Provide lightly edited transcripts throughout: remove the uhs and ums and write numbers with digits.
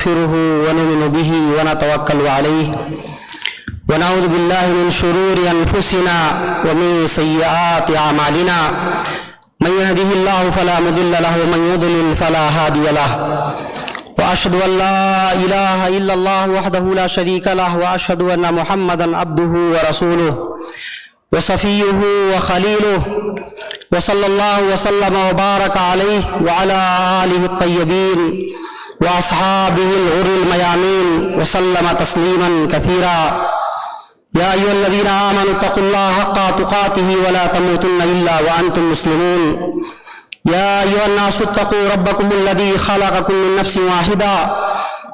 نستغفره ونؤمن به ونتوكل عليه ونعوذ بالله من شرور أنفسنا ومن سيئات أعمالنا من يهده الله فلا مضل له ومن يضلل فلا هادي له وأشهد أن لا إله إلا الله وحده لا شريك له وأشهد أن محمدا عبده ورسوله وصفيه وخليله وصلى الله وسلم وبارك عليه وعلى آله الطيبين وأصحابه الغر الميامين وسلم تسليما كثيرا يا أيها الذين آمنوا اتقوا الله حق تقاته ولا تموتن إلا وأنتم مسلمون يا أيها الناس اتقوا ربكم الذي خلقكم من نفس واحدة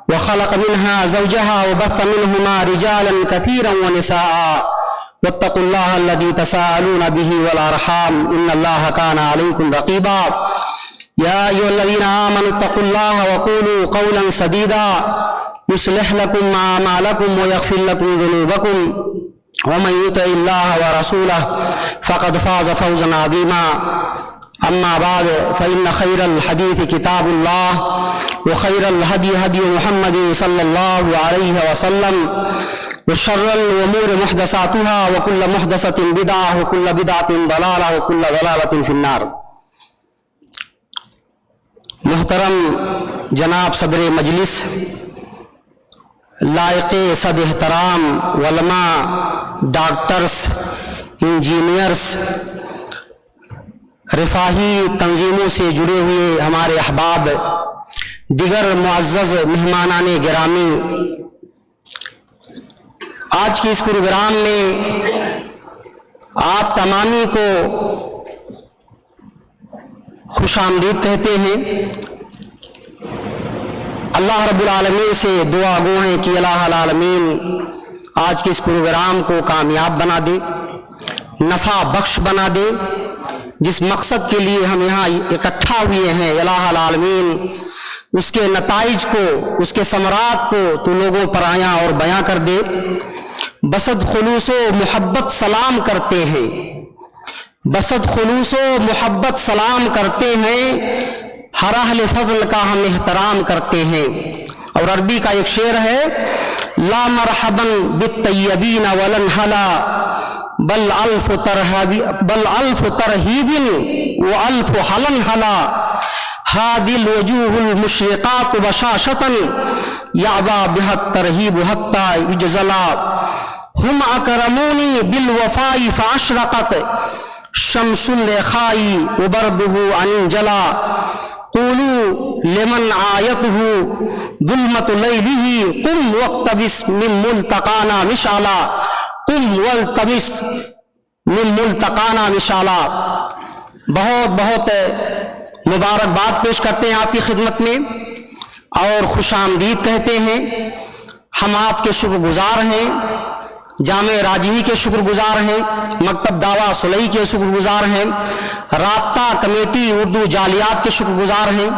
وخلق منها زوجها وبث منهما رجالا كثيرا ونساء واتقوا الله الذي تساءلون به والأرحام إن الله كان عليكم رقيبا يا أيها الذين آمنوا اتقوا الله وقولوا قولا سديدا يصلح لكم أعمالكم ويغفر لكم ذنوبكم ومن يطع الله ورسوله فقد فاز فوزا عظيما أما بعد فإن خير الحديث كتاب الله وخير الهدي هدي محمد صلى الله عليه وسلم وشر الأمور محدثاتها وكل محدثة بدعة وكل بدعة ضلالة وكل ضلالة في النار. محترم جناب صدر مجلس، لائق صد احترام علماء، ڈاکٹرز، انجینئرز، رفاہی تنظیموں سے جڑے ہوئے ہمارے احباب، دیگر معزز مہمانان گرامی، آج کی اس پروگرام میں آپ تمامی کو خوش آمدید کہتے ہیں۔ اللہ رب العالمین سے دعا گو ہیں کہ الہ العالمین آج کے اس پروگرام کو کامیاب بنا دے، نفع بخش بنا دے۔ جس مقصد کے لیے ہم یہاں اکٹھا ہوئے ہیں، الہ العالمین اس کے نتائج کو، اس کے ثمرات کو تو لوگوں پر آیا اور بیاں کر دے۔ بسد خلوص و محبت سلام کرتے ہیں، بسد خلوص و محبت سلام کرتے ہیں، ہر اہل فضل کا ہم احترام کرتے ہیں۔ اور عربی کا ایک شعر ہے، لا مرحبا بالطیبین ولن حلا بل الف ترہیب والف حلن حلا ہادی الوجوہ المشرقات بشاشتا یعبا بها الترہیب حتی یجزلا ہم اکرمونی بالوفاء فاشرقت شمس الاخاء وبرده انجلا قولوا لمن آیته ظلمت لیلہ قم واقتبس من ملتقانا مشعلا قم والتمس من ملتقانا مشعلا۔ بہت بہت مبارکباد پیش کرتے ہیں آپ کی خدمت میں اور خوش آمدید کہتے ہیں۔ ہم آپ کے شکر گزار ہیں، جامع راجحی کے شکر گزار ہیں، مکتب دعویٰ صلحی کے شکر گزار ہیں، رابطہ کمیٹی اردو جالیات کے شکر گزار ہیں،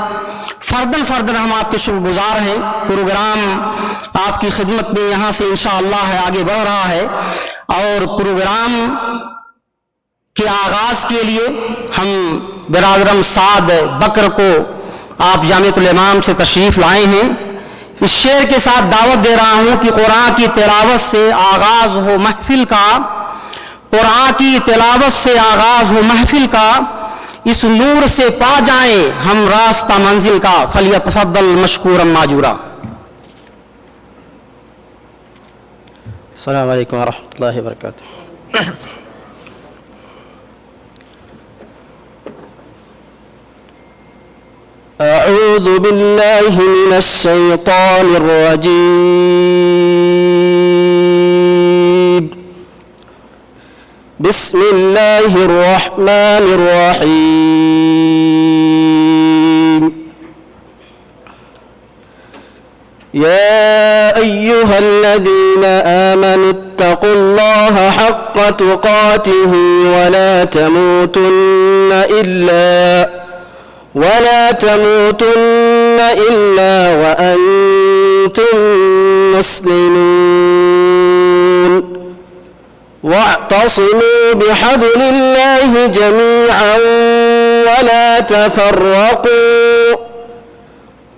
فردن ہم آپ کے شکر گزار ہیں۔ پروگرام آپ کی خدمت میں یہاں سے انشاءاللہ آگے بڑھ رہا ہے، اور پروگرام کے آغاز کے لیے ہم برادرم سعد بکر کو آپ جامعۃ الامام سے تشریف لائے ہیں۔ اس شعر کے ساتھ دعوت دے رہا ہوں کہ قرآن کی تلاوت سے آغاز ہو محفل کا، قرآن کی تلاوت سے آغاز ہو محفل کا، اس نور سے پا جائیں ہم راستہ منزل کا، فلیتفضل مشکورا ماجورا۔ السلام علیکم ورحمۃ اللہ وبرکاتہ۔ أعوذ بالله من الشيطان الرجيم بسم الله الرحمن الرحيم يا أيها الذين آمنوا اتقوا الله حق تقاته ولا تموتن إلا وأنتم مسلمون واعتصموا بحبل الله جميعا ولا تفرقوا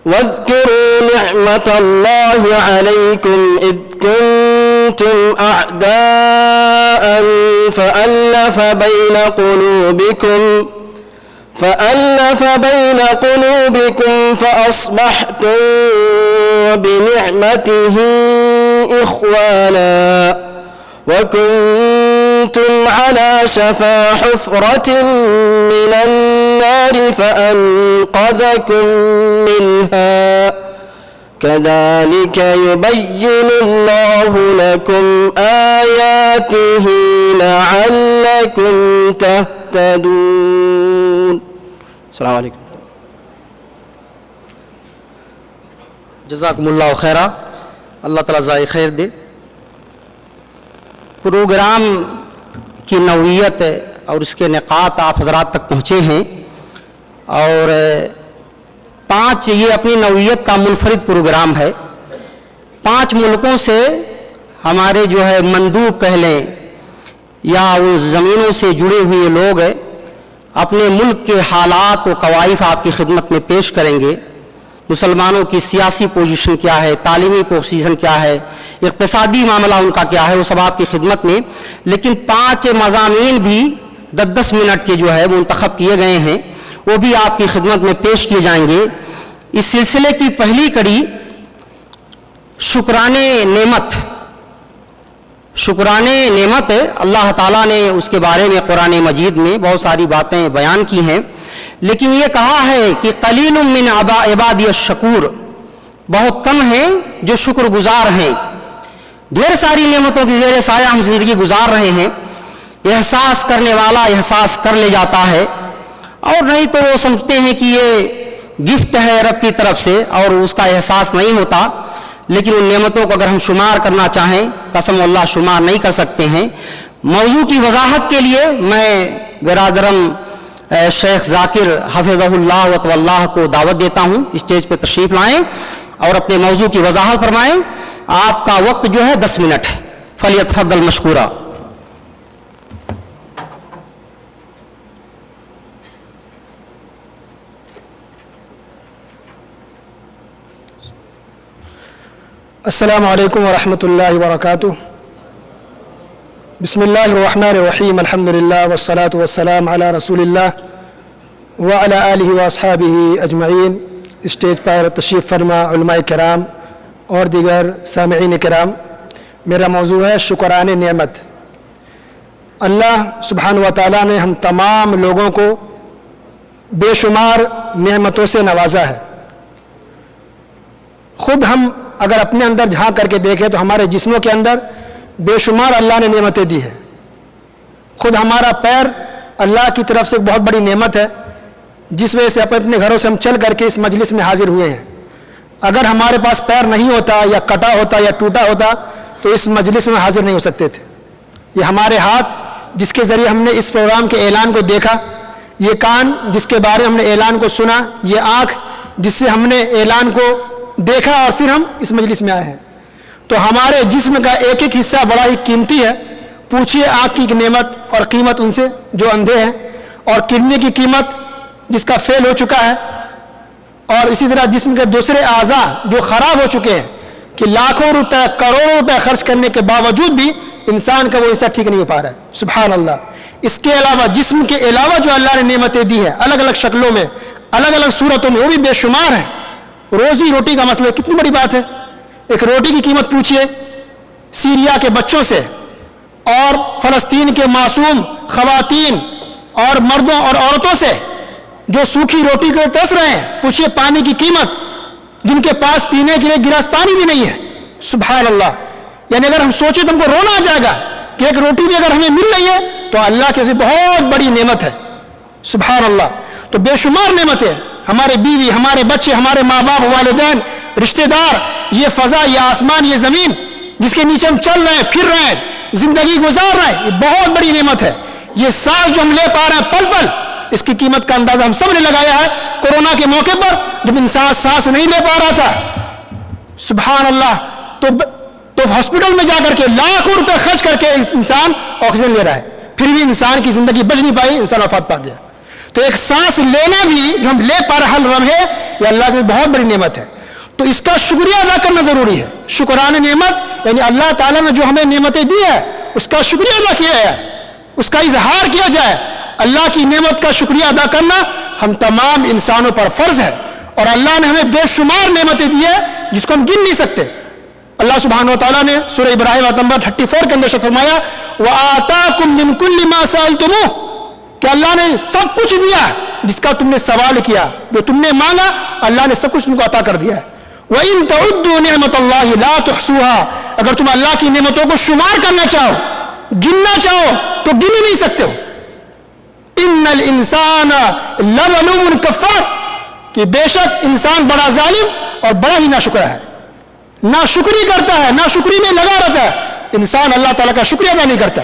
واذكروا نعمة الله عليكم إذ كنتم أعداء فألف بين قلوبكم فأصبحتم بنعمته إخوانا وكنتم على شفا حفرة من النار فأنقذكم منها كذلك يبين الله لكم آياته لعلكم تهتدون. السلام علیکم. جزاکم اللہ خیرہ. اللہ تعالیٰ جزائے خیر دے. پروگرام کی نوعیت اور اس کے نکات آپ حضرات تک پہنچے ہیں اور 5 یہ اپنی نوعیت کا منفرد پروگرام ہے. 5 ملکوں سے ہمارے جو ہے مندوب کہہ لیں یا وہ زمینوں سے جڑے ہوئے لوگ اپنے ملک کے حالات و کوائف آپ کی خدمت میں پیش کریں گے. مسلمانوں کی سیاسی پوزیشن کیا ہے, تعلیمی پوزیشن کیا ہے, اقتصادی معاملہ ان کا کیا ہے, وہ سب آپ کی خدمت میں. لیکن 5 مضامین بھی 10 منٹ کے جو ہے منتخب کیے گئے ہیں, وہ بھی آپ کی خدمت میں پیش کیے جائیں گے. اس سلسلے کی پہلی کڑی شکران نعمت. اللہ تعالیٰ نے اس کے بارے میں قرآن مجید میں بہت ساری باتیں بیان کی ہیں, لیکن یہ کہا ہے کہ قلیل من عبادی الشکور, بہت کم ہیں جو شکر گزار ہیں. ڈھیر ساری نعمتوں کی زیر سایہ ہم زندگی گزار رہے ہیں. احساس کرنے والا احساس کر لے جاتا ہے, اور نہیں تو وہ سمجھتے ہیں کہ یہ گفٹ ہے رب کی طرف سے اور اس کا احساس نہیں ہوتا. لیکن ان نعمتوں کو اگر ہم شمار کرنا چاہیں, قسم اللہ شمار نہیں کر سکتے ہیں. موضوع کی وضاحت کے لیے میں برادرم شیخ ذاکر حفظہ اللہ و اللہ کو دعوت دیتا ہوں, اسٹیج پہ تشریف لائیں اور اپنے موضوع کی وضاحت فرمائیں. آپ کا وقت جو ہے 10 منٹ ہے. فلیتفضل مشکورا. السلام علیکم ورحمۃ اللہ وبرکاتہ. بسم اللہ الرحمن الرحیم. الحمد للہ والصلاة والسلام علی رسول اللہ وعلی آلہ واصحابہ اجمعین. اسٹیج پر تشریف فرما علماء کرام اور دیگر سامعین کرام, میرا موضوع ہے شکران نعمت. اللہ سبحانہ و تعالیٰ نے ہم تمام لوگوں کو بے شمار نعمتوں سے نوازا ہے. خود ہم اگر اپنے اندر جھانک کر کے دیکھیں تو ہمارے جسموں کے اندر بے شمار اللہ نے نعمتیں دی ہیں. خود ہمارا پیر اللہ کی طرف سے ایک بہت بڑی نعمت ہے, جس وجہ سے اپنے گھروں سے ہم چل کر کے اس مجلس میں حاضر ہوئے ہیں. اگر ہمارے پاس پیر نہیں ہوتا یا کٹا ہوتا یا ٹوٹا ہوتا تو اس مجلس میں حاضر نہیں ہو سکتے تھے. یہ ہمارے ہاتھ جس کے ذریعے ہم نے اس پروگرام کے اعلان کو دیکھا, یہ کان جس کے بارے ہم نے اعلان کو سنا, یہ آنکھ جس سے ہم نے اعلان کو دیکھا اور پھر ہم اس مجلس میں آئے ہیں. تو ہمارے جسم کا ایک ایک حصہ بڑا ہی قیمتی ہے. پوچھئے آنکھ کی نعمت اور قیمت ان سے جو اندھے ہیں, اور کڈنی کی قیمت جس کا فیل ہو چکا ہے, اور اسی طرح جسم کے دوسرے اعضاء جو خراب ہو چکے ہیں کہ لاکھوں روپے کروڑوں روپے خرچ کرنے کے باوجود بھی انسان کا وہ حصہ ٹھیک نہیں ہو پا رہا ہے. سبحان اللہ. اس کے علاوہ جسم کے علاوہ جو اللہ نے نعمتیں دی ہیں الگ الگ شکلوں میں, الگ الگ صورتوں میں, وہ بھی بے شمار ہیں. روزی روٹی کا مسئلہ کتنی بڑی بات ہے. ایک روٹی کی قیمت پوچھئے سیریا کے بچوں سے اور فلسطین کے معصوم خواتین اور مردوں اور عورتوں سے جو سوکھی روٹی کو ترس رہے ہیں. پوچھئے پانی کی قیمت, جن کے پاس پینے کے لیے گلاس پانی بھی نہیں ہے. سبحان اللہ. یعنی اگر ہم سوچیں تو ہم کو رونا آ جائے گا کہ ایک روٹی بھی اگر ہمیں مل رہی ہے تو اللہ کے سے بہت بڑی نعمت ہے. سبحان اللہ. تو بے شمار نعمتیں, ہمارے بیوی, ہمارے بچے, ہمارے ماں باپ, والدین, رشتہ دار, یہ فضا, یہ آسمان, یہ زمین جس کے نیچے ہم چل رہے ہیں, پھر رہے ہیں, زندگی گزار رہے ہیں, یہ بہت بڑی نعمت ہے. یہ سانس جو ہم لے پا رہے ہیں پل پل, اس کی قیمت کا اندازہ ہم سب نے لگایا ہے کورونا کے موقع پر جب انسان سانس نہیں لے پا رہا تھا. سبحان اللہ. تو ہاسپٹل میں جا کر کے لاکھوں روپے خرچ کر کے انسان آکسیجن لے رہا ہے, پھر بھی انسان کی زندگی بچ نہیں پائی, انسان وفات پا گیا. تو ایک سانس لینا بھی جو ہم لے پا رہے ہر لمحے, یہ اللہ کی بہت بڑی نعمت ہے. تو اس کا شکریہ ادا کرنا ضروری ہے. شکران نعمت یعنی اللہ تعالیٰ نے جو ہمیں نعمتیں دی ہے اس کا شکریہ ادا کیا ہے, اس کا اظہار کیا جائے. اللہ کی نعمت کا شکریہ ادا کرنا ہم تمام انسانوں پر فرض ہے. اور اللہ نے ہمیں بے شمار نعمتیں دی ہے جس کو ہم گن نہیں سکتے. اللہ سبحانہ و تعالیٰ نے سورہ ابراہیم آیت نمبر 34 کے اندر فرمایا وَآتَاكُم مِّن كُلِّ مَا سَأَلْتُمُوهُ کہ اللہ نے سب کچھ دیا جس کا تم نے سوال کیا, جو تم نے مانگا اللہ نے سب کچھ تم کو عطا کر دیا ہے. وَإِن تَعُدُّوا نِعْمَةَ اللَّهِ لَا تُحْصُوهَا اگر تم اللہ کی نعمتوں کو شمار کرنا چاہو, گننا چاہو تو گن ہی نہیں سکتے ہو. إِنَّ الْإِنسَانَ لَظَلُومٌ كَفَّارٌ کہ بے شک انسان بڑا ظالم اور بڑا ہی ناشکرا ہے, ناشکری کرتا ہے, ناشکری میں لگا رہتا ہے. انسان اللہ تعالیٰ کا شکریہ ادا نہیں کرتا.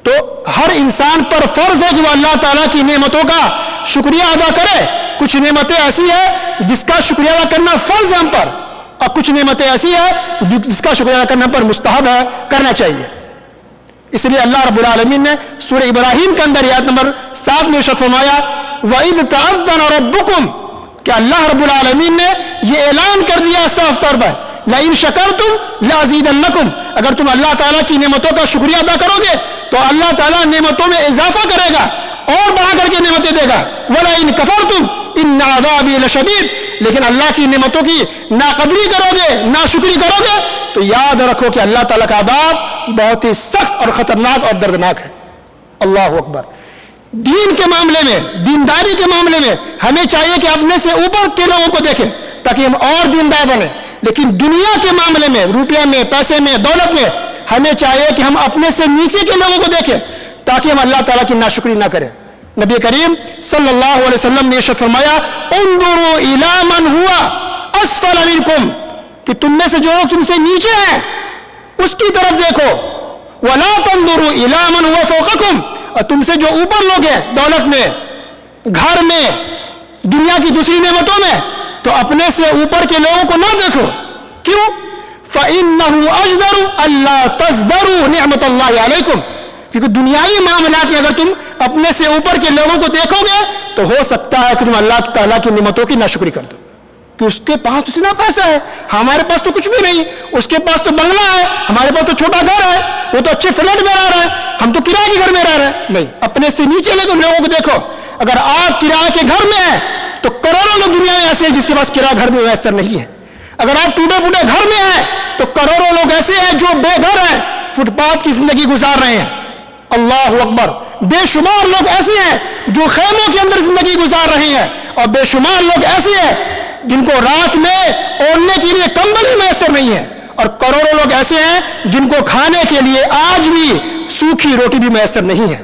تو ہر انسان پر فرض ہے کہ وہ اللہ تعالیٰ کی نعمتوں کا شکریہ ادا کرے. کچھ نعمتیں ایسی ہیں جس کا شکریہ ادا کرنا فرض ہے ہم پر, اور کچھ نعمتیں ایسی ہیں جس کا شکریہ ادا کرنا پر مستحب ہے, کرنا چاہیے. اس لیے اللہ رب العالمین نے سورہ ابراہیم کے اندر آیت نمبر 7 میں ارشاد فرمایا وَإِذْ تَعَذَّنَ رَبُّكُمْ کہ اللہ رب العالمین نے یہ اعلان کر دیا صاف طور پر لَإِن شَكَرْتُمْ لَأَزِيدَنَّكُمْ اگر تم اللہ تعالیٰ کی نعمتوں کا شکریہ ادا کرو گے تو اللہ تعالیٰ نعمتوں میں اضافہ کرے گا اور بڑھا کر کے نعمتیں دے گا. وَلَئِن كَفَرْتُمْ إِنَّ عَذَابِي لَشَدِيدٌ لیکن اللہ کی نعمتوں کی ناقدری کرو گے, ناشکری کرو گے تو یاد رکھو کہ اللہ تعالیٰ کا عذاب بہت ہی سخت اور خطرناک اور دردناک ہے. اللہ اکبر. دین کے معاملے میں, دینداری کے معاملے میں ہمیں چاہیے کہ اپنے سے اوپر کے لوگوں کو دیکھیں تاکہ ہم اور دیندار بنیں. لیکن دنیا کے معاملے میں, روپیہ میں, پیسے میں, دولت میں ہمیں چاہیے کہ ہم اپنے سے نیچے کے لوگوں کو دیکھیں تاکہ ہم اللہ تعالیٰ کی ناشکری نہ کریں. نبی کریم صلی اللہ علیہ وسلم نے ارشاد فرمایا انظروا الی من ہوا اسفل منکم کہ تم میں سے جو تم سے نیچے ہیں اس کی طرف دیکھو. ولا تنظروا الی من ہوا فوقکم اور تم سے جو اوپر لوگ ہیں دولت میں, گھر میں, دنیا کی دوسری نعمتوں میں تو اپنے سے اوپر کے لوگوں کو نہ دیکھو. کیوں؟ فَإِنَّهُ أَجْدَرُ أَلَّا تَزْدَرُوا نِعْمَةَ اللَّهِ عَلَيْكُمْ کیونکہ دنیائی معاملات میں اگر تم اپنے سے اوپر کے لوگوں کو دیکھو گے تو ہو سکتا ہے کہ تم اللہ تعالیٰ کی نعمتوں کی ناشکری کر دو کہ اس کے پاس اتنا پیسہ ہے, ہمارے پاس تو کچھ بھی نہیں, اس کے پاس تو بنگلہ ہے, ہمارے پاس تو چھوٹا گھر ہے, وہ تو اچھے فلیٹ میں رہ رہا ہے, ہم تو کرائے کے گھر میں رہ رہے ہیں. نہیں, اپنے سے نیچے لوگوں کو دیکھو. اگر آپ کرائے کے گھر میں ہیں تو کروڑوں لوگ دنیا میں ایسے ہیں جس کے پاس کرایہ گھر میں میسر نہیں ہے. اگر آپ ٹوٹے پھوٹے گھر میں ہیں تو کروڑوں لوگ ایسے ہیں جو بے گھر ہیں, فٹ پاتھ کی زندگی گزار رہے ہیں. اللہ اکبر. بے شمار لوگ ایسے ہیں جو خیموں کے اندر زندگی گزار رہے ہیں, اور بے شمار لوگ ایسے ہیں جن کو رات میں اوڑھنے کے لیے کمبل بھی میسر نہیں ہے, اور کروڑوں لوگ ایسے ہیں جن کو کھانے کے لیے آج بھی سوکھی روٹی بھی میسر نہیں ہے.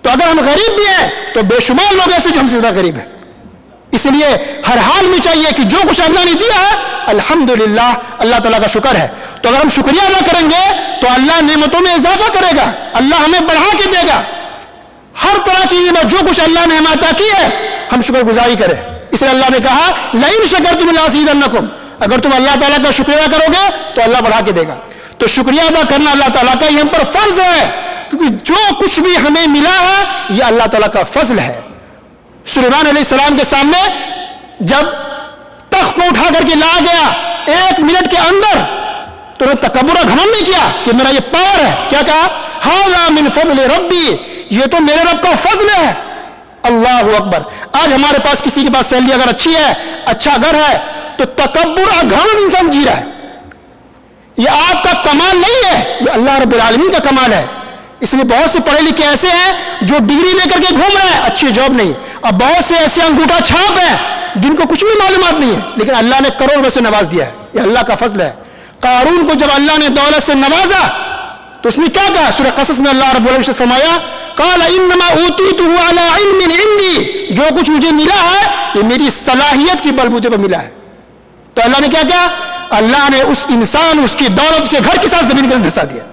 تو اگر ہم غریب بھی ہیں تو بے شمار لوگ ایسے جو ہم سے زیادہ غریب ہیں. اس لیے ہر حال میں چاہیے کہ جو کچھ اللہ نے دیا ہے الحمدللہ اللہ تعالیٰ کا شکر ہے. تو اگر ہم شکریہ ادا کریں گے تو اللہ نعمتوں میں اضافہ کرے گا, اللہ ہمیں بڑھا کے دے گا. ہر طرح کی نعمت جو کچھ اللہ نے ہمیں عطا کی ہے ہم شکر گزاری کریں. اس لیے اللہ نے کہا لئن شکرتم لازیدنکم اگر تم اللہ تعالیٰ کا شکریہ کرو گے تو اللہ بڑھا کے دے گا. تو شکریہ ادا کرنا اللہ تعالیٰ کا یہ ہم پر فرض ہے, کیونکہ جو کچھ بھی ہمیں ملا ہے یہ اللہ تعالیٰ کا فضل ہے. سلیمان علیہ السلام کے سامنے جب تخت کو اٹھا کر کے لایا گیا 1 منٹ کے اندر تو انہوں نے تکبر و گھمنڈ نہیں کیا کہ میرا یہ پاور ہے. کیا کہا ھذا من فضل ربی, یہ تو میرے رب کا فضل ہے. اللہ اکبر. آج ہمارے پاس کسی کے پاس سیلری اگر اچھی ہے, اچھا گھر ہے تو تکبر اور گھمنڈ انسان جی رہا ہے. یہ آپ کا کمال نہیں ہے, یہ اللہ رب العالمین کا کمال ہے. اس لیے بہت سے پڑھے لکھے ایسے ہیں جو ڈگری لے کر کے گھوم رہے ہیں, اچھی جاب نہیں, اور بہت سے ایسے انگوٹھا چھاپ ہیں جن کو کچھ بھی معلومات نہیں ہے, لیکن اللہ نے کروڑ روپے سے نواز دیا ہے. یہ اللہ کا فضل ہے. قارون کو جب اللہ نے دولت سے نوازا تو اس نے کیا کہا؟ سورہ قصص میں اللہ رب العالمین نے فرمایا قال انما اوتیته علی علم عندی, جو کچھ مجھے ملا ہے یہ میری صلاحیت کی بلبوتے پر ملا ہے. تو اللہ نے کیا کیا؟ اللہ نے اس انسان, اس کی دولت, اس کے گھر کے ساتھ زمین کے اندر دھسا دیا.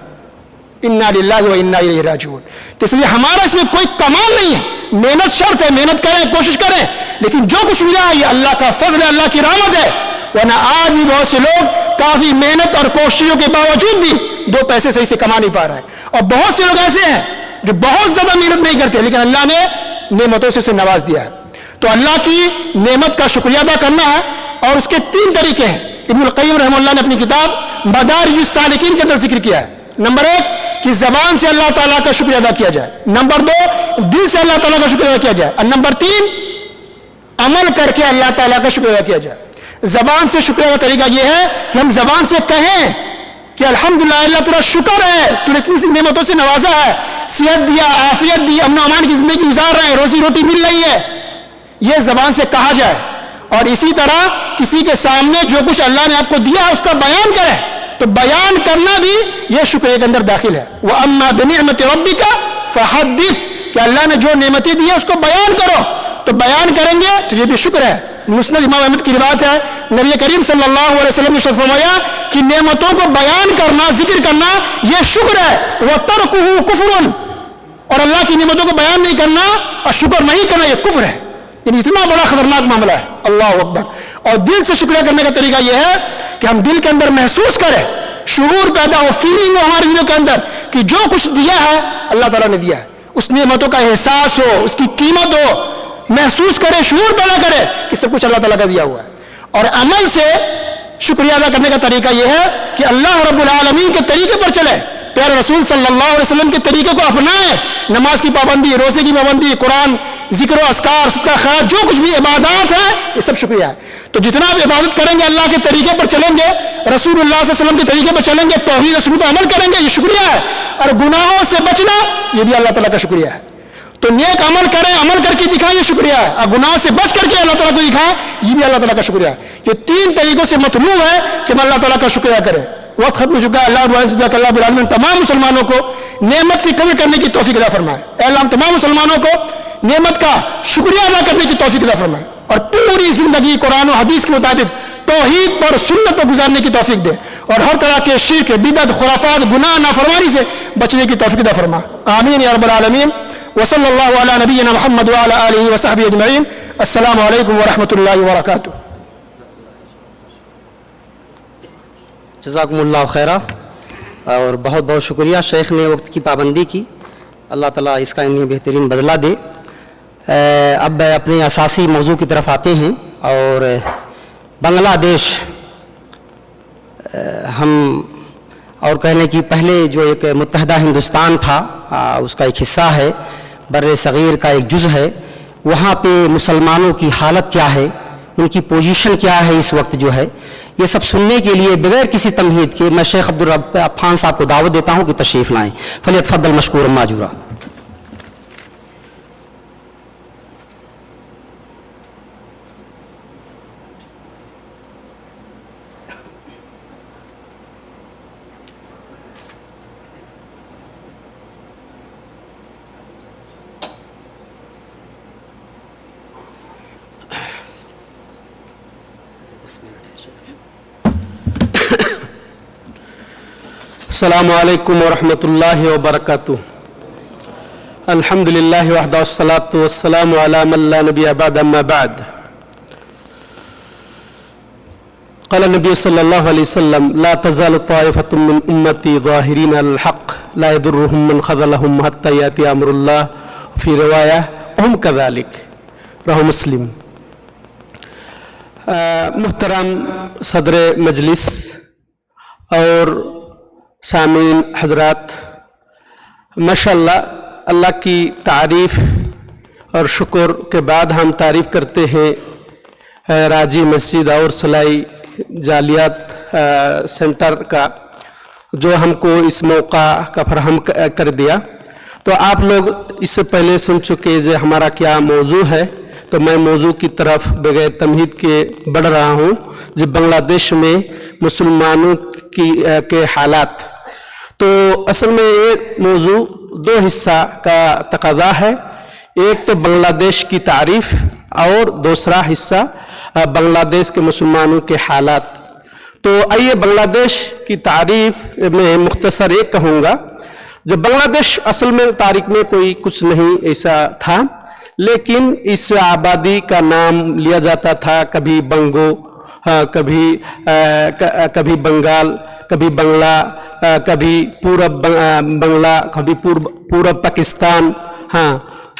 انا للہ و انا الیہ راجعون. تو اس لیے ہمارا اس میں کوئی کمال نہیں ہے. محنت شرط ہے, محنت کریں, کوشش کریں, لیکن جو کچھ ملا ہے یہ اللہ کا فضل ہے, اللہ کی رحمت ہے. ورنہ آج بھی بہت سے لوگ کافی محنت اور کوششوں کے باوجود بھی 2 پیسے صحیح سے کما نہیں پا رہے ہیں, اور بہت سے لوگ ایسے ہیں جو بہت زیادہ محنت نہیں کرتے لیکن اللہ نے نعمتوں سے نواز دیا ہے. تو اللہ کی نعمت کا شکریہ ادا کرنا ہے، اور اس کے 3 طریقے ہیں۔ ابن القیم رحمہ اللہ نے اپنی کتاب مدارج السالکین کے اندر ذکر کیا ہے۔ نمبر 1 کہ زبان سے اللہ تعالیٰ کا شکریہ ادا کیا جائے، نمبر 2 دل سے اللہ تعالیٰ کا شکریہ ادا کیا جائے، اور نمبر 3 عمل کر کے اللہ تعالیٰ کا شکریہ ادا کیا جائے۔ زبان سے شکریہ کا طریقہ یہ ہے کہ ہم زبان سے کہیں کہ الحمدللہ اللہ تیرا شکر ہے، تو نے اتنی سی نعمتوں سے نوازا ہے، صحت دیا، عافیت دی، امن و امان کی زندگی گزار رہے ہیں، روزی روٹی مل رہی ہے، یہ زبان سے کہا جائے۔ اور اسی طرح کسی کے سامنے جو کچھ اللہ نے آپ کو دیا ہے اس کا بیان کرے، تو بیان کرنا بھی یہ شکریہ کے اندر داخل ہے۔ وَأَمَّا بِنِعْمَةِ رَبِّكَ فَحَدِّثْ، کہ اللہ نے جو نعمتیں دی ہے اس کو بیان کرو، تو بیان کریں گے تو یہ بھی شکر ہے۔ مسند امام احمد کی روایت ہے، نبی کریم صلی اللہ علیہ وسلم نے فرمایا کہ نعمتوں کو بیان کرنا، ذکر کرنا یہ شکر ہے، وَتَرْكُهُ كُفْرٌ، اور اللہ کی نعمتوں کو بیان نہیں کرنا اور شکر نہیں کرنا یہ کفر ہے، یعنی اتنا بڑا خطرناک معاملہ ہے۔ اللہ اکبر۔ اور دل سے شکریہ کرنے کا طریقہ یہ ہے کہ ہم دل کے اندر محسوس کریں، شعور پیدا ہو، فیلنگ ہو ہمارے دلوں کے اندر کہ جو کچھ دیا ہے اللہ تعالیٰ نے دیا ہے، اس نعمتوں کا احساس ہو، اس کی قیمت ہو، محسوس کرے، شعور پیدا کرے کہ سب کچھ اللہ تعالیٰ کا دیا ہوا ہے۔ اور عمل سے شکریہ ادا کرنے کا طریقہ یہ ہے کہ اللہ رب العالمین کے طریقے پر چلے، پیارے رسول صلی اللہ علیہ وسلم کے طریقے کو اپنائیں، نماز کی پابندی، روزے کی پابندی، قرآن، ذکر و اذکار، صدقہ خیرات، جو کچھ بھی عبادات ہیں یہ سب شکریہ ہے۔ تو جتنا آپ عبادت کریں گے اللہ کے طریقے پر چلیں گے، رسول اللہ صلی اللہ علیہ وسلم کے طریقے پر چلیں گے، توحید و سنت پر عمل کریں گے، یہ شکریہ ہے۔ اور گناہوں سے بچنا یہ بھی اللہ تعالیٰ کا شکریہ ہے۔ تو نیک عمل کریں، عمل کر کے دکھائیں، یہ شکریہ ہے، اور گناہوں سے بچ کر کے اللہ تعالیٰ کو دکھائیں، یہ بھی اللہ تعالیٰ کا شکریہ ہے۔ یہ 3 طریقوں سے مطلوب ہے کہ ہم اللہ تعالیٰ کا شکریہ کریں۔ وقت ختم ہو چکا ہے۔ اللہ رب العالمین تمام مسلمانوں کو نعمت کی قدر کرنے کی توفیق عطا فرمائے۔ اے اللہ ہم تمام مسلمانوں کو نعمت کا شکریہ ادا کرنے کی توفیق عطا فرمائے، اور پوری زندگی قرآن و حدیث کے مطابق توحید پر، سنت پر گزارنے کی توفیق دے، اور ہر طرح کے شرک، بدعت، خرافات، گناہ، نافرمانی سے بچنے کی توفیق عطا فرما۔ آمین یا رب العالمین۔ وصلی اللہ علی نبینا محمد وعلی آلہ وصحبہ اجمعین۔ السلام علیکم ورحمۃ اللہ وبرکاتہ۔ جزاکم اللہ خیرہ، اور بہت بہت شکریہ، شیخ نے وقت کی پابندی کی، اللہ تعالیٰ اس کا انہیں بہترین بدلہ دے۔ اب اپنے اساسی موضوع کی طرف آتے ہیں، اور بنگلہ دیش ہم اور کہنے کی پہلے جو ایک متحدہ ہندوستان تھا اس کا ایک حصہ ہے، بر صغیر کا ایک جز ہے، وہاں پہ مسلمانوں کی حالت کیا ہے، ان کی پوزیشن کیا ہے اس وقت جو ہے، یہ سب سننے کے لیے بغیر کسی تمہید کے میں شیخ عبدالرب عفان صاحب کو دعوت دیتا ہوں کہ تشریف لائیں۔ فلیتفضل مشکورا ماجورا۔ السلام علیکم ورحمۃ اللہ وبرکاتہ۔ الحمدللہ وحدہ والصلاۃ والسلام علی من لا نبی بعد، اما بعد۔ قال النبی صلی اللہ علیہ وسلم لا تزال طائفۃ من امتی ظاہرین علی الحق لا یضرهم من خذلهم حتی یأتی امر اللہ، فی روایہ ہم کذالک، رواہ مسلم۔ محترم صدر مجلس اور سامعین حضرات، ماشاءاللہ اللہ کی تعریف اور شکر کے بعد ہم تعریف کرتے ہیں راجی مسجد اور صلاحی جالیات سینٹر کا، جو ہم کو اس موقع کا فراہم کر دیا۔ تو آپ لوگ اس سے پہلے سن چکے جو ہمارا کیا موضوع ہے، تو میں موضوع کی طرف بغیر تمہید کے بڑھ رہا ہوں، جو بنگلہ دیش میں مسلمانوں کے حالات۔ تو اصل میں یہ موضوع 2 حصہ کا تقاضا ہے، ایک تو بنگلہ دیش کی تعریف، اور دوسرا حصہ بنگلہ دیش کے مسلمانوں کے حالات۔ تو آئیے بنگلہ دیش کی تعریف میں مختصر ایک کہوں گا۔ جب بنگلہ دیش اصل میں تاریخ میں کوئی کچھ نہیں ایسا تھا، لیکن اس آبادی کا نام لیا جاتا تھا کبھی بنگو، کبھی بنگال، کبھی بنگلہ، کبھی پورب بنگلہ، کبھی پورب پاکستان، ہاں،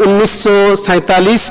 1947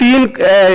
3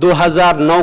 2009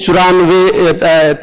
94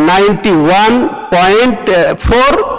91.4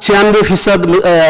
96%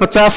50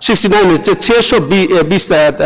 69 620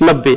90।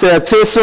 600,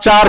4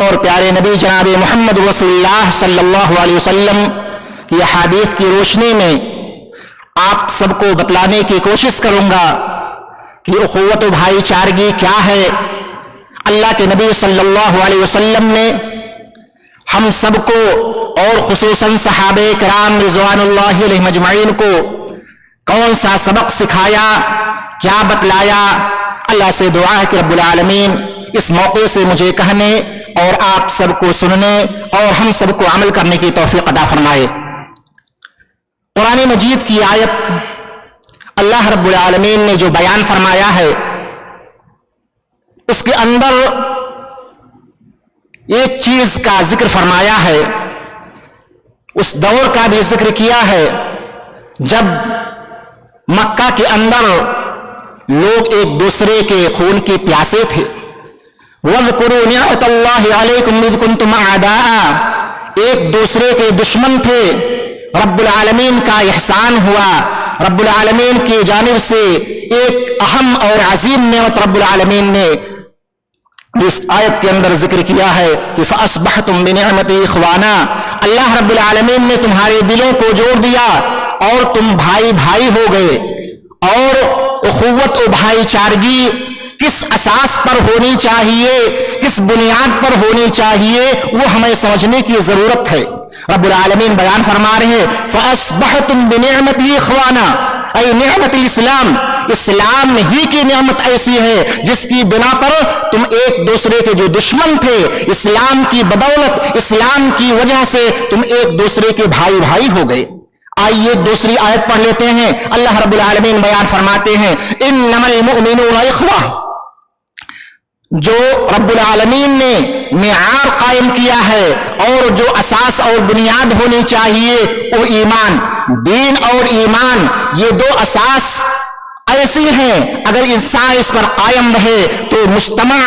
اور پیارے نبی جناب محمد رسول اللہ صلی اللہ علیہ وسلم کی احادیث کی روشنی میں آپ سب کو بتلانے کی کوشش کروں گا کہ اخوت و بھائی چارگی کیا ہے۔ اللہ کے نبی صلی اللہ علیہ وسلم نے ہم سب کو اور خصوصاً صحابہ کرام رضوان اللہ علیہم اجمعین کو کون سا سبق سکھایا، کیا بتلایا۔ اللہ سے دعا ہے کہ رب العالمین اس موقع سے مجھے کہنے اور آپ سب کو سننے اور ہم سب کو عمل کرنے کی توفیق عطا فرمائے۔ قرآن مجید کی آیت اللہ رب العالمین نے جو بیان فرمایا ہے اس کے اندر ایک چیز کا ذکر فرمایا ہے، اس دور کا بھی ذکر کیا ہے جب مکہ کے اندر لوگ ایک دوسرے کے خون کے پیاسے تھے۔ وَاذْكُرُوا نِعْمَتَ اللَّهِ عَلَيْكُمْ إِذْ كُنْتُمْ أَعْدَاءً، ایک دوسرے کے دشمن تھے، رب العالمین کا احسان ہوا، رب العالمین کی جانب سے ایک اہم اور عظیم نعمت رب العالمین نے اس آیت کے اندر ذکر کیا ہے کہ فَأَصْبَحْتُمْ بِنِعْمَتِهِ إِخْوَانًا، اللہ رب العالمین نے تمہارے دلوں کو جوڑ دیا اور تم بھائی بھائی ہو گئے۔ اور اخوت و بھائی چارگی کس اساس پر ہونی چاہیے، کس بنیاد پر ہونی چاہیے، وہ ہمیں سمجھنے کی ضرورت ہے۔ رب العالمین بیان فرما رہے ہیں فَأَصْبَحْتُمْ بِنِعْمَتِهِ إِخْوَانًا، اے نعمت الاسلام، اسلام ہی کی نعمت ایسی ہے جس کی بنا پر تم ایک دوسرے کے جو دشمن تھے، اسلام کی بدولت، اسلام کی وجہ سے تم ایک دوسرے کے بھائی بھائی ہو گئے۔ آئیے دوسری آیت پڑھ لیتے ہیں۔ اللہ رب العالمین بیان فرماتے ہیں انما المؤمنون اخوہ، جو رب العالمین نے معیار قائم کیا ہے اور جو اساس اور بنیاد ہونی چاہیے وہ ایمان، دین اور ایمان، یہ دو اساس ایسی ہیں اگر انسان اس پر قائم رہے تو مجتمع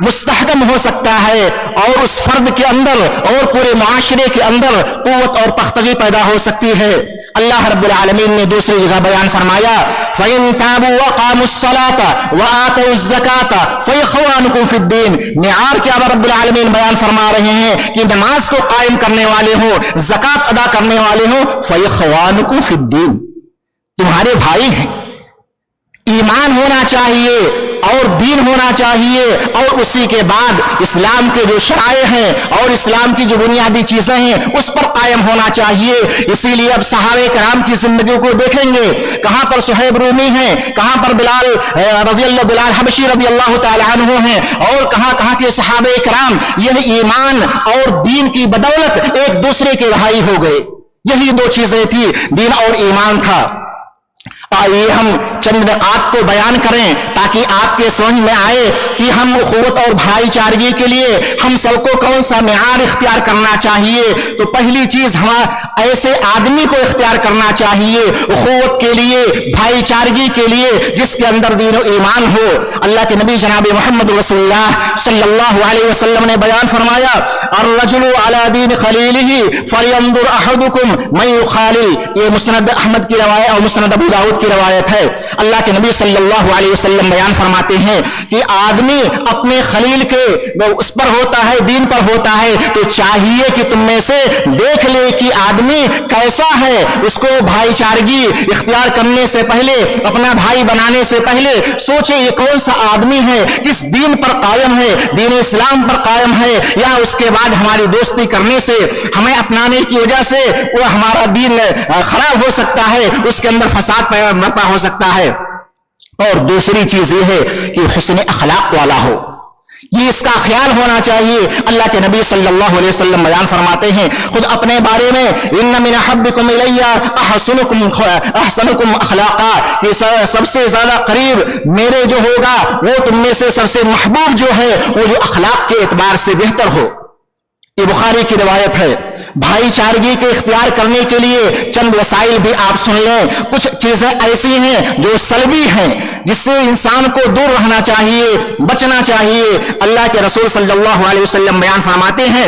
مستحکم ہو سکتا ہے اور اس فرد کے اندر اور پورے معاشرے کے اندر قوت اور پختگی پیدا ہو سکتی ہے۔ اللہ رب العالمین نے دوسری جگہ بیان فرمایا فَإِن تَابُوا وَأَقَامُوا الصَّلَاةَ وَآتَوُا الزَّكَاةَ فَإِخْوَانُكُمْ فِي الدِّينِ، معیار کیا رب العالمین بیان فرما رہے ہیں کہ نماز کو قائم کرنے والے ہوں، زکوٰۃ ادا کرنے والے ہوں، فَإِخْوَانُكُمْ فِي الدِّينِ، تمہارے بھائی ہیں۔ ایمان ہونا چاہیے اور دین ہونا چاہیے اور اسی کے بعد اسلام کے جو شرائع ہیں اور اسلام کی جو بنیادی چیزیں ہیں اس پر قائم ہونا چاہیے۔ اسی لیے اب صحابہ کرام کی زندگی کو دیکھیں گے، کہاں پر صہیب رومی ہیں، کہاں پر بلال حبشی رضی اللہ تعالی عنہ ہیں، اور کہاں کہاں کے صحابہ کرام یہ ایمان اور دین کی بدولت ایک دوسرے کے بھائی ہو گئے۔ یہی دو چیزیں تھی، دین اور ایمان تھا۔ آئیے ہم چند نقاط کو بیان کریں تاکہ آپ کے سمجھ میں آئے کہ ہم اخوت اور بھائی چارگی کے لیے ہم سب کو کون سا معیار اختیار کرنا چاہیے۔ تو پہلی چیز ہم ایسے آدمی کو اختیار کرنا چاہیے اخوت کے لیے، بھائی چارگی کے لیے، جس کے اندر دین و ایمان ہو۔ اللہ کے نبی جناب محمد رسول اللہ صلی اللہ علیہ وسلم نے بیان فرمایا الرجل علی دین خلیلہ فلینظر احدکم من یخالل، یہ مسند احمد کی روایت اور مسند ابو داؤد کی روایت ہے۔ اللہ کے نبی صلی اللہ علیہ وسلم بیان فرماتے ہیں کہ آدمی اپنے خلیل کے اس پر ہوتا ہے، دین پر ہوتا ہے، تو چاہیے کہ تم میں سے دیکھ لے کہ آدمی کیسا ہے۔ اس کو بھائی چارگی اختیار کرنے سے پہلے، اپنا بھائی بنانے سے پہلے سوچے یہ کون سا آدمی ہے، کس دین پر قائم ہے، دین اسلام پر قائم ہے، یا اس کے بعد ہماری دوستی کرنے سے، ہمیں اپنانے کی وجہ سے وہ ہمارا دین خراب ہو سکتا ہے، اس کے اندر فساد برپا ہو سکتا ہے۔ اور دوسری چیز یہ ہے کہ حسن اخلاق والا ہو، یہ اس کا خیال ہونا چاہیے۔ اللہ کے نبی صلی اللہ علیہ وسلم بیان فرماتے ہیں خود اپنے بارے میں ان من احبکم الی احسنکم اخلاقا، کہ سب سے زیادہ قریب میرے جو ہوگا وہ تم میں سے سب سے محبوب جو ہے وہ جو اخلاق کے اعتبار سے بہتر ہو۔ یہ بخاری کی روایت ہے۔ بھائی چارگی کے اختیار کرنے کے لیے چند وسائل بھی آپ سن لیں۔ کچھ چیزیں ایسی ہیں جو سلبی ہیں جس سے انسان کو دور رہنا چاہیے، بچنا چاہیے۔ اللہ کے رسول صلی اللہ علیہ وسلم بیان فرماتے ہیں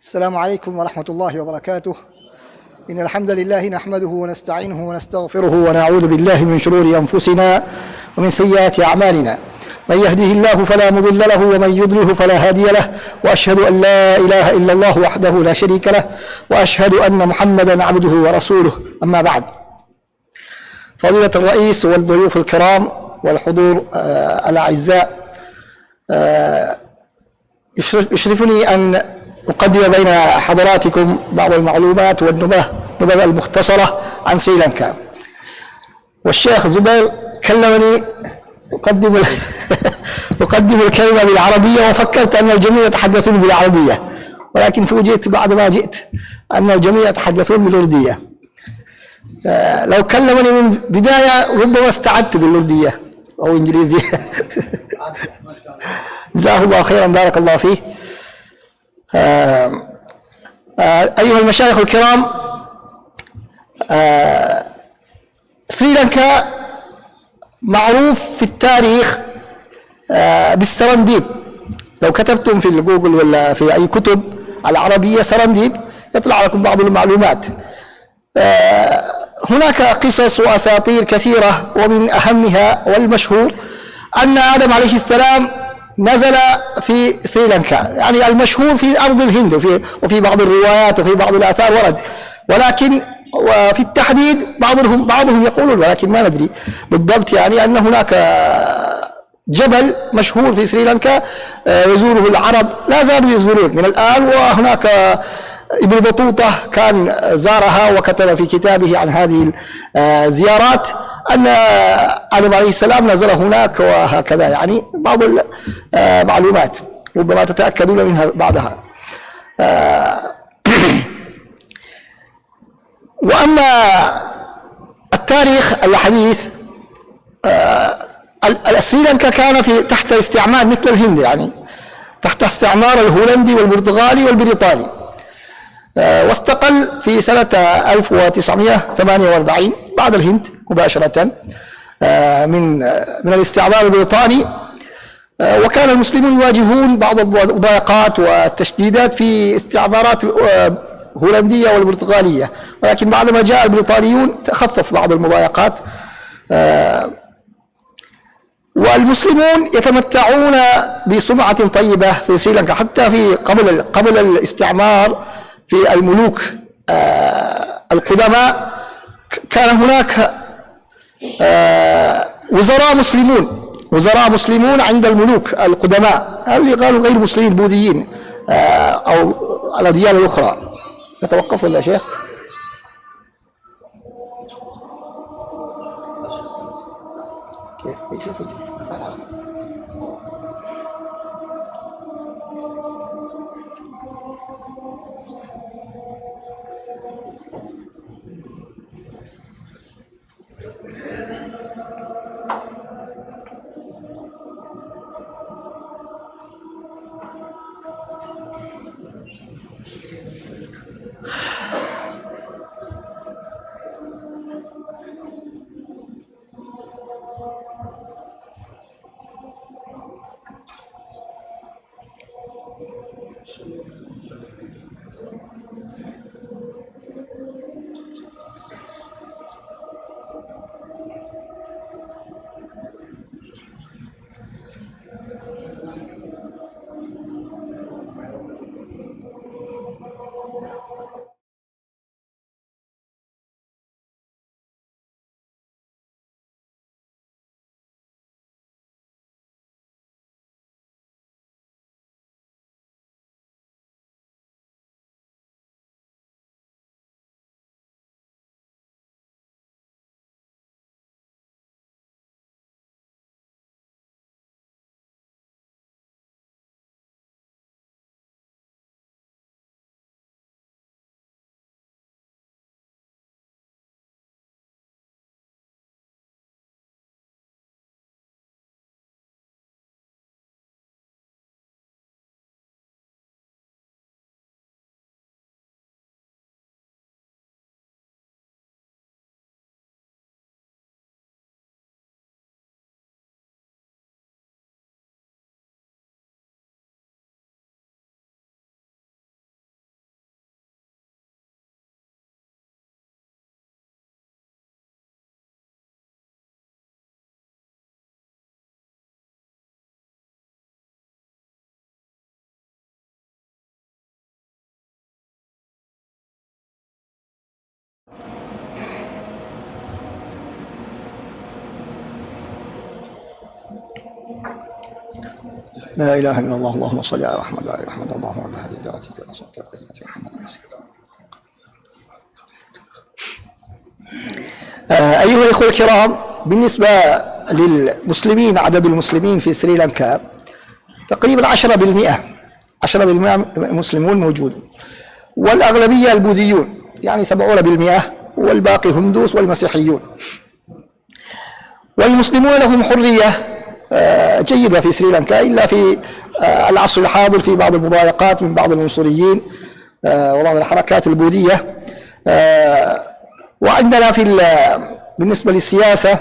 السلام عليكم ورحمة الله وبركاته. إن الحمد لله نحمده ونستعينه ونستغفره ونعوذ بالله من شرور أنفسنا ومن سيئات أعمالنا. من يهده الله فلا مضل له ومن يضلله فلا هادي له، وأشهد أن لا إله إلا الله وحده لا شريك له، وأشهد أن محمدا عبده ورسوله. أما بعد، فضيلة الرئيس والضيوف الكرام والحضور الأعزاء، يشرفني أن أقدم بين حضراتكم بعض المعلومات والنبذة المختصرة عن سريلانكا. والشيخ زبير كلمني أقدم الكلمة بالعربية، وفكرت أن الجميع يتحدثون بالعربية، ولكن فوجئت بعد ما جئت أن الجميع يتحدثون بالأردية. لو كلمني من بداية ربما استعدت بالأردية أو إنجليزية. جزاه الله خيرا، بارك الله فيه. أيها المشايخ الكرام، سريلانكا معروف في التاريخ بالسرنديب. لو كتبتم في جوجل ولا في أي كتب على العربية سرنديب يطلع لكم بعض المعلومات. هناك قصص وأساطير كثيرة، ومن أهمها والمشهور أن آدم عليه السلام نزل في سريلانكا، يعني المشهور في أرض الهند، وفي بعض الروايات وفي بعض الآثار ورد، ولكن وفي التحديد بعضهم يقولون، ولكن ما ندري بالضبط، يعني أن هناك جبل مشهور في سريلانكا يزوره العرب، لا زالوا يزورون من الآن. وهناك ابن بطوطة كان زارها وكتب في كتابه عن هذه الزيارات أن آدم عليه السلام نزل هناك وهكذا، يعني بعض المعلومات ربما تتأكدون منها بعدها. وأما التاريخ الحديث، سريلانكا كان تحت استعمار مثل الهند، يعني تحت استعمار الهولندي والبرتغالي والبريطاني، واستقل في سنة 1948 بعد الهند مباشرة من الاستعمار البريطاني. وكان المسلمون يواجهون بعض الضيقات والتشديدات في استعمارات الهولندية والبرتغالية، ولكن بعدما جاء البريطانيون تخفف بعض المضايقات. والمسلمون يتمتعون بسمعة طيبة في سريلانكا، حتى في قبل الاستعمار في الملوك القدماء كان هناك وزراء مسلمون عند الملوك القدماء، اللي قالوا غير مسلمين بوذيين أو على ديانة الأخرى. نتوقف ولا يا شيخ؟ لا إله إلا الله، اللهم صل على محمد وعلى محمد، اللهم رب هذه الدعوة أيها الأخوة الكرام، بالنسبة للمسلمين، عدد المسلمين في سريلانكا تقريبا 10% مسلمون موجود، والأغلبية البوذيون يعني 70%، والباقي هندوس والمسيحيون. والمسلمون لهم حرية جيدة في سريلانكا، إلا في العصر الحاضر في بعض المضايقات من بعض العنصريين وبعض الحركات البوذية. وعندنا بالنسبة للسياسة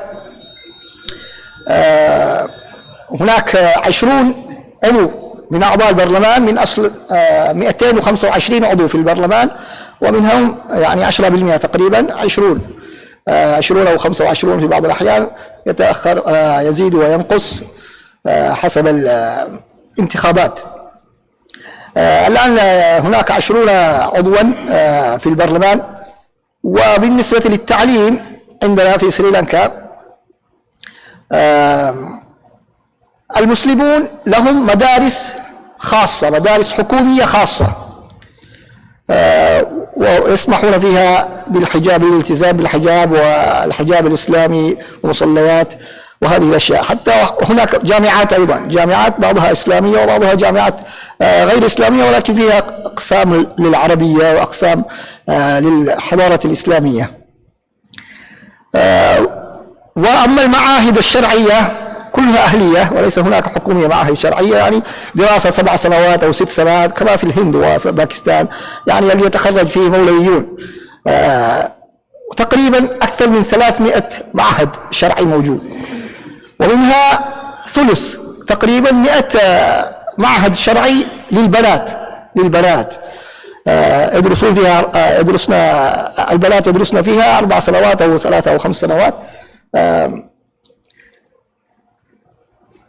هناك 20 عضو من أعضاء البرلمان من أصل 225 عضو في البرلمان، ومنهم يعني 10% تقريبا 20 أو 25 في بعض الأحيان، يتأخر يزيد وينقص حسب الانتخابات. الآن هناك 20 عضوا في البرلمان. وبالنسبة للتعليم عندنا في سريلانكا المسلمون لهم مدارس خاصة، مدارس حكومية خاصة، ويسمحون فيها بالحجاب، الالتزام بالحجاب والحجاب الإسلامي ومصليات وهذه الأشياء. حتى هناك جامعات أيضا، جامعات بعضها إسلامية وبعضها جامعات غير إسلامية، ولكن فيها أقسام للعربية وأقسام للحضارة الإسلامية. وأما المعاهد الشرعية كلها أهلية وليس هناك حكومية، معاهد شرعية يعني دراسة 7 سنوات أو 6 سنوات كما في الهند وفي باكستان، يعني اللي يتخرج فيه مولويون. وتقريبا أكثر من 300 معهد شرعي موجود، ومنها ثلث تقريبا 100 معهد شرعي للبنات يدرسون فيها، البنات يدرسن فيها 4 سنوات أو 3 أو 5 سنوات.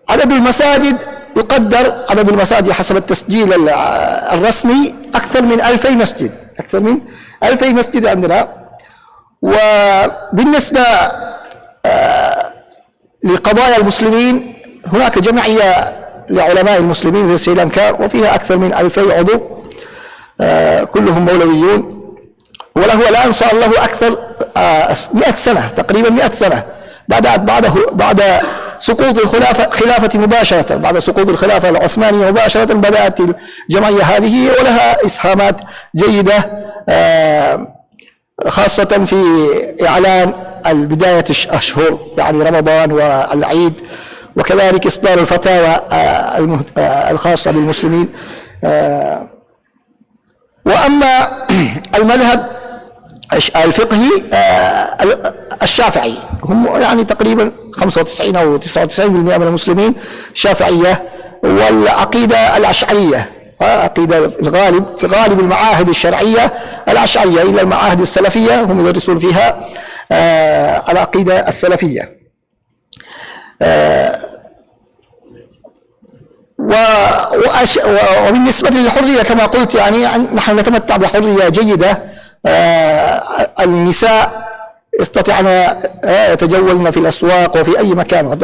عدد المساجد يقدر، عدد المساجد حسب التسجيل الرسمي أكثر من 2000 مسجد، أكثر من 2000 مسجد عندنا. وبالنسبة لقضايا المسلمين هناك جمعية لعلماء المسلمين في سريلانكا، وفيها أكثر من 2000 عضو كلهم مولويون، وله الآن صار له أكثر 100 سنة تقريبا 100 سنة بعد سقوط الخلافة مباشرة، بعد سقوط الخلافة العثمانية مباشرة بدأت الجمعية هذه، ولها إسهامات جيدة خاصة في إعلان بداية أشهر يعني رمضان والعيد، وكذلك إصدار الفتاوى الخاصة بالمسلمين. وأما المذهب الفقهي الشافعي، هم يعني تقريبا 95 أو 99% من المسلمين شافعية، والعقيدة الأشعرية، عقيدة في غالب المعاهد الشرعية الأشعرية، إلا المعاهد السلفية هم يدرسون فيها العقيدة السلفية. وبالنسبة للحرية كما قلت يعني نحن نتمتع بحرية جيدة. النساء يستطيعن يتجولن في الأسواق وفي أي مكان،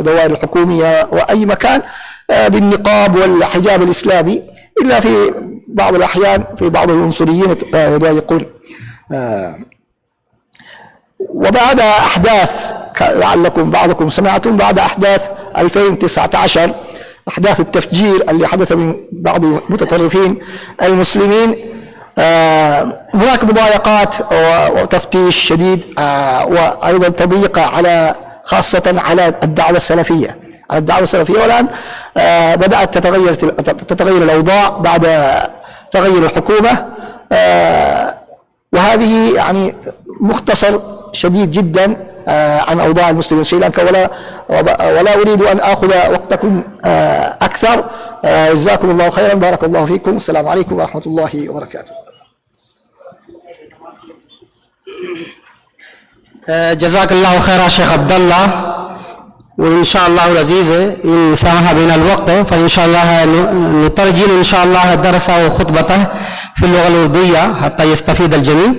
دوائر الحكومية وأي مكان، بالنقاب والحجاب الإسلامي، إلا في بعض الأحيان في بعض العنصريين يضايقون. وبعد أحداث لعلكم بعضكم سمعتم، بعد أحداث 2019 أحداث التفجير اللي حدث من بعض المتطرفين المسلمين، هناك مضايقات وتفتيش شديد، وأيضا تضييق خاصة على الدعوة السلفية، والآن بدأت تتغير الأوضاع بعد تغير الحكومة. وهذه يعني مختصر شديد جدا عن أوضاع المسلمين في سريلانكا، ولا أريد أن آخذ وقتكم أكثر. جزاكم الله خيرا، بارك الله فيكم، السلام عليكم ورحمة الله وبركاته. جزاك الله خيرا شيخ عبد الله. وإن شاء الله العزيز إن سمح بنا الوقت فإن شاء الله نترجم إن شاء الله درسه وخطبته في اللغة الأردوية حتى يستفيد الجميع.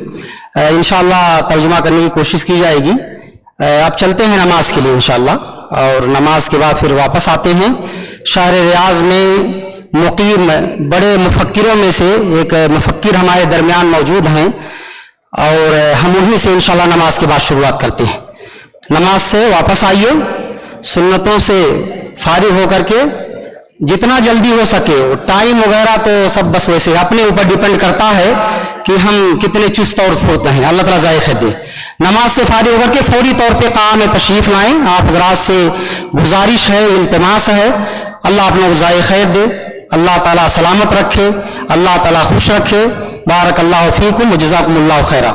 إن شاء الله ترجمہ کرنے کی کوشش کی جائے گی. اب چلتے ہیں نماز کے لیے انشاءاللہ، اور نماز کے بعد پھر واپس آتے ہیں. شہر ریاض میں مقیم بڑے مفکروں میں سے ایک مفکر ہمارے درمیان موجود ہیں، اور ہم انہی سے انشاءاللہ نماز کے بعد شروعات کرتے ہیں. نماز سے واپس آئیے، سنتوں سے فارغ ہو کر کے جتنا جلدی ہو سکے. ٹائم وغیرہ تو سب بس ویسے اپنے اوپر ڈیپینڈ کرتا ہے کہ ہم کتنے چست اور پھرتے ہیں. اللہ تعالیٰ ذائقہ دے. نماز سے فارغ ہو کر کے فوری طور پہ قیام میں تشریف لائیں. آپ حضرات سے گزارش ہے، التماس ہے، اللہ اپنا ذائقہ خیر دے، اللہ تعالیٰ سلامت رکھے، اللہ تعالیٰ خوش رکھے. بارک اللہ فیکم وجزاکم اللہ خیرا.